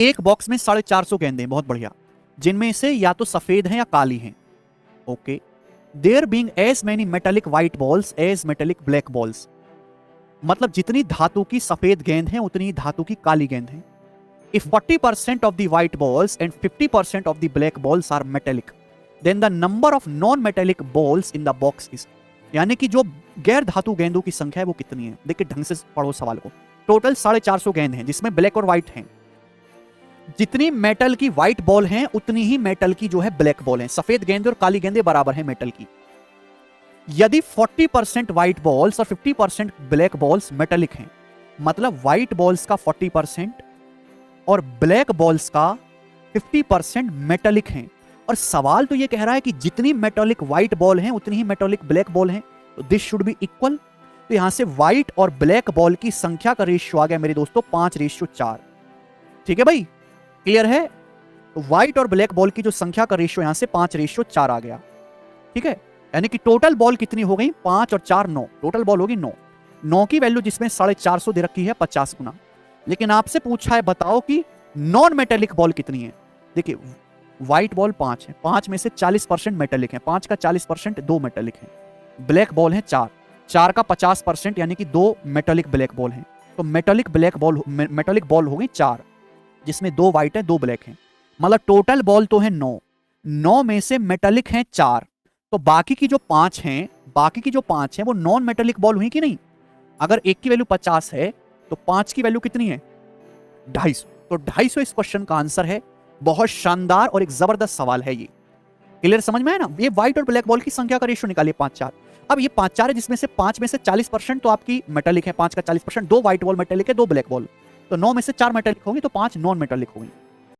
एक बॉक्स में 450 गेंदें, बहुत बढ़िया, जिनमें से या तो सफेद हैं या काली हैं। Okay, there being as many metallic white balls as metallic black balls, मतलब जितनी धातु की सफेद गेंद है उतनी ही धातु की काली गेंद है। If 40% of the white balls and 50% of the black balls are metallic, then the number of non metallic balls in the box is, यानी कि जो गैर धातु गेंदों की संख्या है वो कितनी है। देखिए ढंग से पढ़ो सवाल को। टोटल 450 गेंद हैं जिसमें ब्लैक और व्हाइट हैं। जितनी मेटल की व्हाइट बॉल हैं उतनी ही मेटल की जो है ब्लैक बॉल हैं। सफेद गेंदे और काली गेंदे बराबर हैं मेटल की। यदि 40% व्हाइट बॉल्स और 50% ब्लैक बॉल्स मेटेलिक हैं, मतलब व्हाइट बॉल्स का 40% और ब्लैक बॉल्स का 50% मेटेलिक हैं। और सवाल तो ये कह रहा है कि जितनी मेटेलिक व्हाइट बॉल हैं उतनी ही मेटेलिक ब्लैक बॉल हैं, तो दिस शुड बी इक्वल। तो यहां से व्हाइट और ब्लैक बॉल की संख्या का रेशियो आ गया मेरे दोस्तों 5:4। ठीक है भाई, क्लियर है। तो व्हाइट और ब्लैक बॉल की जो संख्या का रेशियो यहां से 5:4 आ गया। ठीक है, यानी कि टोटल बॉल कितनी हो गई, 5 और 4 9, टोटल बॉल होगी 9। 9 की वैल्यू जिसमें 450 दे रखी है 50 गुना। लेकिन आपसे पूछा है बताओ कि नॉन मेटेलिक बॉल कितनी है। देखिए व्हाइट बॉल 5 है, 5 में से 40% मेटेलिक है, 5 का 40% 2 मेटेलिक है। ब्लैक बॉल है 4, 4 का 50% यानी कि 2 मेटेलिक ब्लैक बॉल हैं। तो मेटेलिक बॉल हो गई 4, जिसमें 2 व्हाइट है 2 ब्लैक हैं। मतलब टोटल बॉल तो है 9, 9 में से मेटेलिक हैं 4, तो बाकी की जो 5 हैं वो नॉन मेटेलिक बॉल हुई कि नहीं। अगर एक की वैल्यू 50 है तो 5 की वैल्यू कितनी है, 250। तो 250 इस क्वेश्चन का आंसर है। बहुत शानदार और एक जबरदस्त सवाल है ये। क्लियर, समझ में है ना। ये व्हाइट और ब्लैक बॉल की संख्या का रेशियो निकालिए 5-4। अब ये 5-4 है जिसमें से 5 में से 40% तो आपकी मेटेलिक है, 5 का 40%, 2 व्हाइट बॉल मेटेलिक है 2 ब्लैक बॉल, तो 9 में से 4 मेटेलिक होंगी तो 5 नॉन मेटेलिक होंगी।